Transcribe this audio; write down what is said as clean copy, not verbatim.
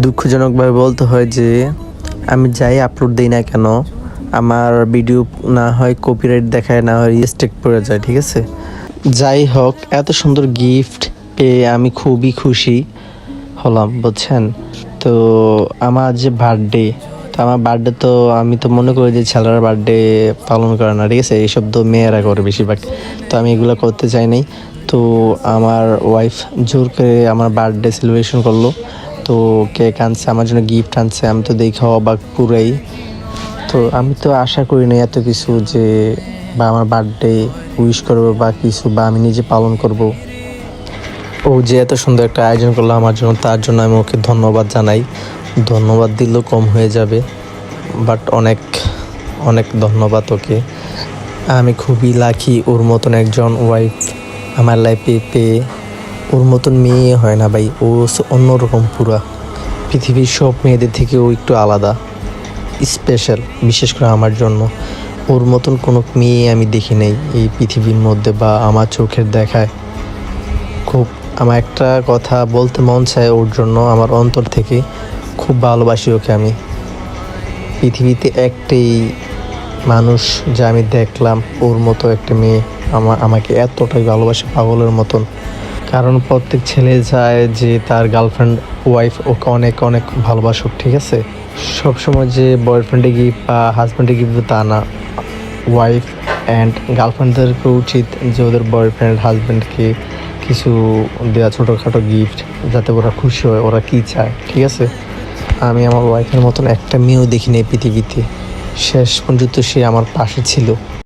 দুঃখজনকভাবে বলতে হয় যে আমি যাই আপলোড দিই না কেন, আমার ভিডিও না হয় কপিরাইট দেখায়, না হয় রিস্ট্রিক পড়ে যায়, ঠিক আছে। যাই হোক, এত সুন্দর গিফট পেয়ে আমি খুবই খুশি হলাম, বুঝছেন। তো আমার যে বার্থডে, তো আমার বার্থডে তো আমি তো মনে করি যে ছেলেরা বার্থডে পালন করে না, ঠিক আছে, এইসব তো মেয়েরা করে বেশিরভাগ। তো আমি এগুলো করতে চাই নাই। তো আমার ওয়াইফ জোর করে আমার বার্থডে সেলিব্রেশন করলো। তো কেক আনছে, আমার জন্য গিফট আনছে, আমি তো দেখে অবাক পুরাই। তো আমি তো আশা করি না এত কিছু, যে বা আমার বার্থডে উইশ করবো বা কিছু, বা আমি নিজে পালন করব। ও যে এত সুন্দর একটা আয়োজন করলো আমার জন্য, তার জন্য আমি ওকে ধন্যবাদ জানাই। ধন্যবাদ দিলেও কম হয়ে যাবে, বাট অনেক অনেক ধন্যবাদ ওকে। আমি খুবই লাকি ওর মতন একজন ওয়াইফ আমার লাইফে পেয়ে। ওর মতন মেয়ে হয় না ভাই, ও অন্যরকম পুরা। পৃথিবীর সব মেয়েদের থেকে ও একটু আলাদা, স্পেশাল, বিশেষ করে আমার জন্য। ওর মতন কোনো মেয়ে আমি দেখি নাই এই পৃথিবীর মধ্যে, বা আমার চোখের দেখায়। খুব আমার একটা কথা বলতে মন চায় ওর জন্য, আমার অন্তর থেকে খুব ভালোবাসি ওকে আমি। পৃথিবীতে একটাই মানুষ যা আমি দেখলাম, ওর মতো একটা মেয়ে আমাকে এতটাই ভালোবাসে পাগলের মতন। কারণ প্রত্যেক ছেলে চায় যে তার গার্লফ্রেন্ড ওয়াইফ ওকে অনেক অনেক ভালোবাসুক, ঠিক আছে। সবসময় যে বয়ফ্রেন্ডে গিফট বা হাজব্যান্ডে গিফট তা না, ওয়াইফ অ্যান্ড গার্লফ্রেন্ডদেরকে উচিত যে ওদের বয়ফ্রেন্ড হাজব্যান্ডকে কিছু দেওয়া, ছোটোখাটো গিফট, যাতে ওরা খুশি হয়, ওরা কী চায়, ঠিক আছে। আমি আমার ওয়াইফের মতন একটা মেয়েও দেখিনি এই পৃথিবীতে। শেষ পর্যন্ত সে আমার পাশে ছিল।